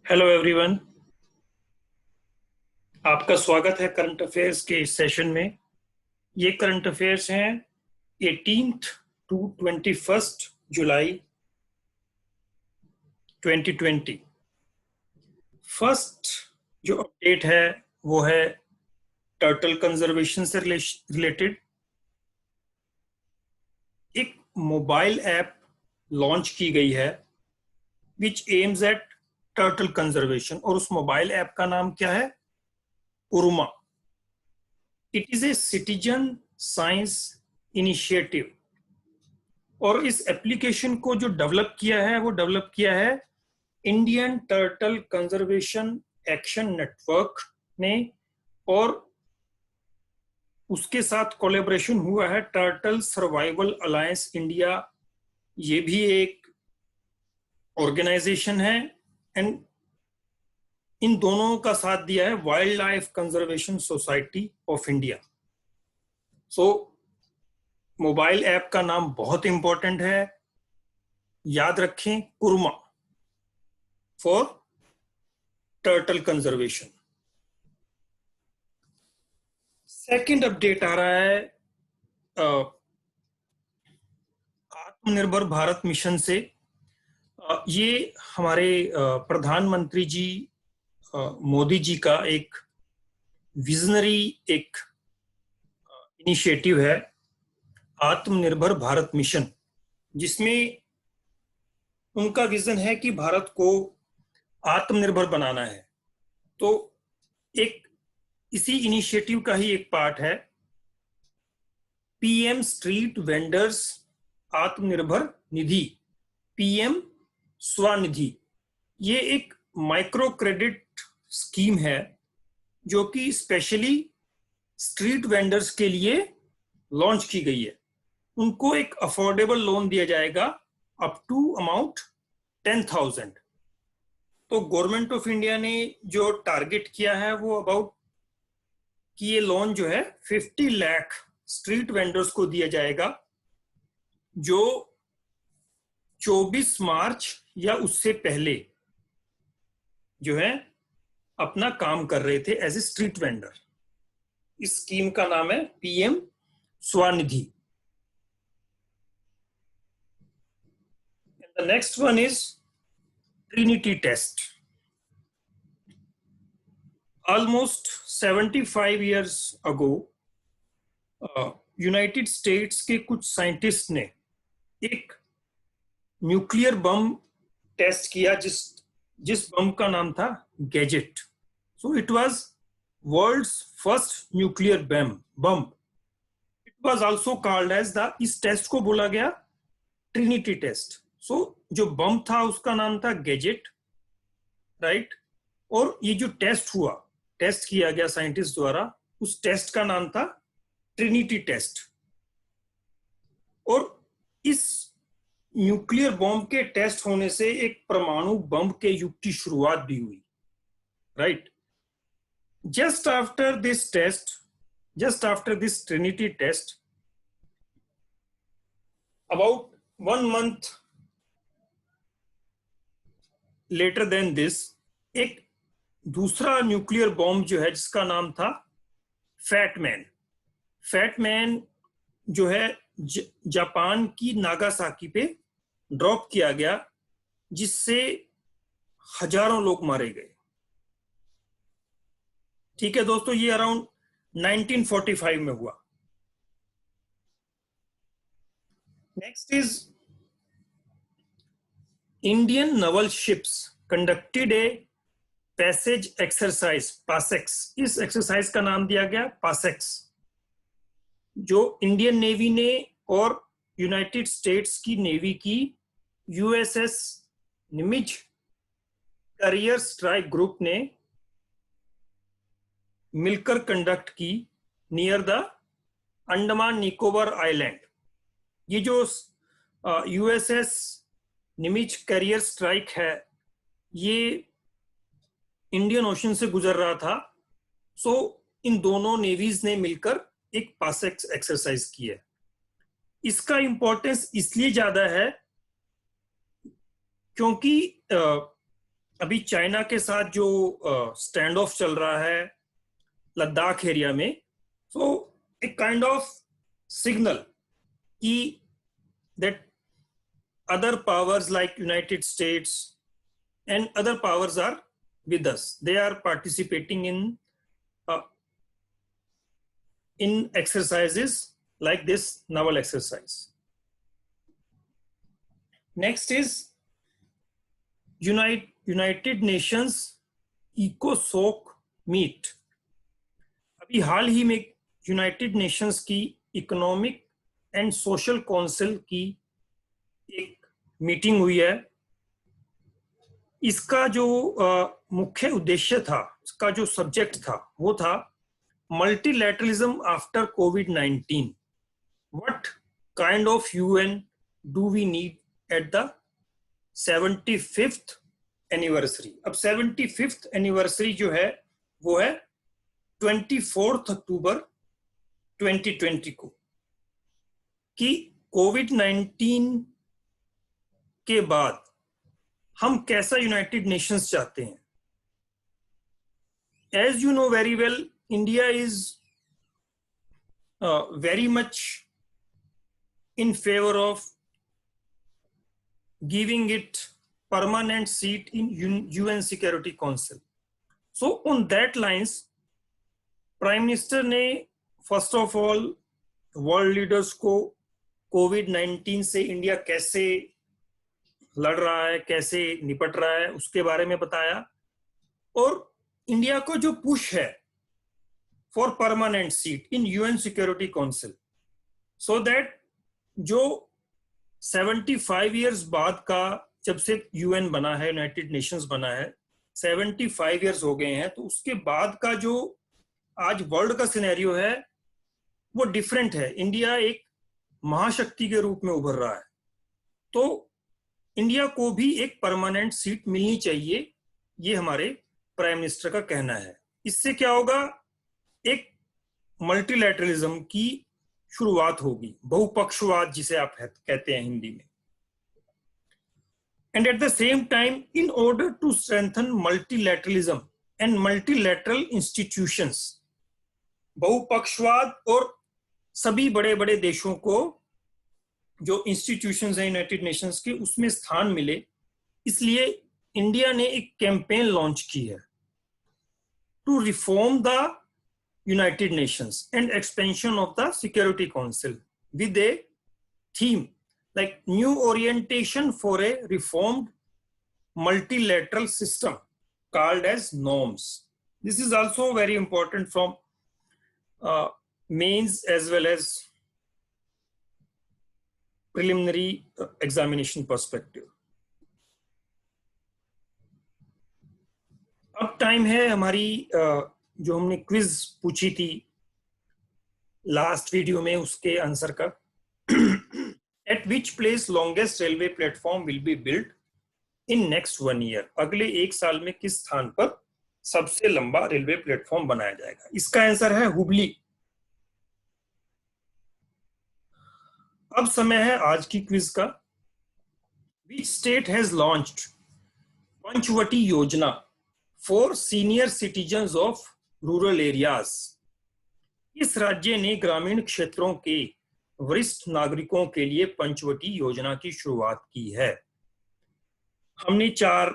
Hello everyone, आपका स्वागत है करंट अफेयर्स के इस सेशन में। ये करंट अफेयर्स हैं 18th टू 21st जुलाई 2020। फर्स्ट जो अपडेट है वो है टर्टल कंजर्वेशन से रिलेटेड। एक मोबाइल ऐप लॉन्च की गई है which aims at turtle conservation, और उस मोबाइल ऐप का नाम क्या है? उर्मा। It is a citizen science initiative, और इस एप्लीकेशन को जो डेवलप किया है वो डेवलप किया है Indian turtle conservation action network ने, और उसके साथ कोलैबोरेशन हुआ है टर्टल सर्वाइवल अलायंस इंडिया। ये भी एक ऑर्गेनाइजेशन है, एंड इन दोनों का साथ दिया है wildlife conservation society of India. So mobile app का नाम बहुत इंपॉर्टेंट है, याद रखें, Kurma for turtle conservation. Second update आ रहा है आत्मनिर्भर भारत मिशन से। ये हमारे प्रधानमंत्री जी मोदी जी का एक विजनरी एक इनिशिएटिव है आत्मनिर्भर भारत मिशन, जिसमें उनका विजन है कि भारत को आत्मनिर्भर बनाना है। तो एक इसी इनिशिएटिव का ही एक पार्ट है PM street vendors Atmanirbhar Nidhi, PM Svanidhi. ये एक माइक्रो क्रेडिट स्कीम है जो कि स्पेशली स्ट्रीट वेंडर्स के लिए लॉन्च की गई है। उनको एक अफोर्डेबल लोन दिया जाएगा अप टू अमाउंट 10,000। तो गवर्नमेंट ऑफ इंडिया ने जो टारगेट किया है वो अबाउट कि ये लोन जो है 50 लाख स्ट्रीट वेंडर्स को दिया जाएगा जो 24 मार्च या उससे पहले जो है अपना काम कर रहे थे एज ए स्ट्रीट वेंडर। इस स्कीम का नाम है PM Svanidhi. The next one is Trinity test. Almost 75 years ago, United states के कुछ साइंटिस्ट ने एक न्यूक्लियर बम टेस्ट किया जिस बम का नाम था gadget. So it was world's first nuclear bomb. It was also called as the, इस टेस्ट को बोला गया ट्रिनिटी टेस्ट। सो जो बम था उसका नाम था गैजेट, राइट। और ये जो टेस्ट किया गया साइंटिस्ट द्वारा, उस टेस्ट का नाम था ट्रिनिटी टेस्ट। और इस न्यूक्लियर बॉम्ब के टेस्ट होने से एक परमाणु बम के युग की शुरुआत भी हुई, right. Just after this Trinity test, about 1 month later then this, एक दूसरा न्यूक्लियर बॉम्ब जो है जिसका नाम था फैटमैन जो है जापान की नागासाकी पे ड्रॉप किया गया, जिससे हजारों लोग मारे गए। ठीक है दोस्तों, ये अराउंड 1945 में हुआ। Next is Indian Naval ships conducted a passage exercise, PASSEX. इस एक्सरसाइज का नाम दिया गया पासेक्स, जो इंडियन नेवी ने और यूनाइटेड स्टेट्स की नेवी की यूएसएस निमिज कैरियर स्ट्राइक ग्रुप ने मिलकर कंडक्ट की near the Andaman Nicobar island. ये जो यूएसएस निमिज कैरियर स्ट्राइक है, ये इंडियन ओशन से गुजर रहा था। सो इन दोनों नेवीज ने मिलकर एक पासेक्स एक्सरसाइज की है। इसका इंपॉर्टेंस इसलिए ज्यादा है क्योंकि अभी चाइना के साथ जो स्टैंड ऑफ चल रहा है लद्दाख एरिया में, सो एक काइंड ऑफ सिग्नल कि that other powers like United States and other powers are with us. They are participating in exercises like this naval exercise. Next is United Nations ECOSOC meet. अभी हाल ही में United Nations की economic and social council की एक meeting हुई है। इसका जो मुख्य उद्देश्य था, इसका जो सब्जेक्ट था वो था मल्टीलैटरलिज्म आफ्टर कोविड-19। What kind of UN do we need at the 75th anniversary. अब 75th एनिवर्सरी जो है वो है 24 अक्टूबर 2020 को, कि कोविड-19 के बाद हम कैसा यूनाइटेड नेशंस चाहते हैं। As you know very well, India is very much in favour of giving it permanent seat in UN security council. So on that lines prime minister ने first of all world leaders को कोविड-19 से India कैसे लड़ रहा है, कैसे निपट रहा है, उसके बारे में बताया। और इंडिया को जो पुश है for permanent seat in UN security council, so that जो 75 इयर्स बाद का, जब से यूएन बना है, यूनाइटेड नेशंस बना है, 75 इयर्स हो गए हैं, तो उसके बाद का जो आज वर्ल्ड का सिनेरियो है वो डिफरेंट है। इंडिया एक महाशक्ति के रूप में उभर रहा है, तो इंडिया को भी एक परमानेंट सीट मिलनी चाहिए, ये हमारे प्राइम मिनिस्टर का कहना है। इससे क्या होगा, एक मल्टीलैटरलिज्म की शुरुआत होगी, बहुपक्षवाद जिसे आप कहते हैं हिंदी में। And at the same time, in order to strengthen multilateralism and multilateral institutions, बहुपक्षवाद और सभी बड़े बड़े देशों को जो इंस्टीट्यूशंस हैं यूनाइटेड नेशंस के, उसमें स्थान मिले, इसलिए इंडिया ने एक कैंपेन लॉन्च की है to reform the United Nations and expansion of the security council with a theme like new orientation for a reformed multilateral system called as norms. This is also very important from mains as well as preliminary examination perspective. अब time है हमारी जो हमने quiz पूछी थी last video में, उसके answer का। Eight which place longest railway platform will be build in next 1 year. अगले 1 साल में किस स्थान पर सबसे लंबा रेलवे प्लेटफॉर्म बनाया जाएगा? इसका आंसर है हुबली। अब समय है आज की क्विज का। Which state has launched Panchvati योजना for senior citizens of rural areas. इस राज्य ने ग्रामीण क्षेत्रों के वरिष्ठ नागरिकों के लिए पंचवटी योजना की शुरुआत की है। हमने 4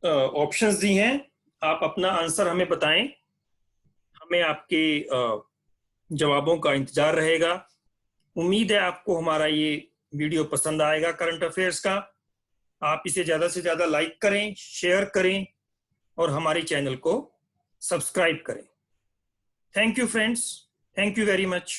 ऑप्शंस दी हैं, आप अपना आंसर हमें बताएं, हमें आपके जवाबों का इंतजार रहेगा। उम्मीद है आपको हमारा ये वीडियो पसंद आएगा करंट अफेयर्स का। आप इसे ज्यादा से ज्यादा लाइक करें, शेयर करें और हमारे चैनल को सब्सक्राइब करें। Thank you friends, thank you very much.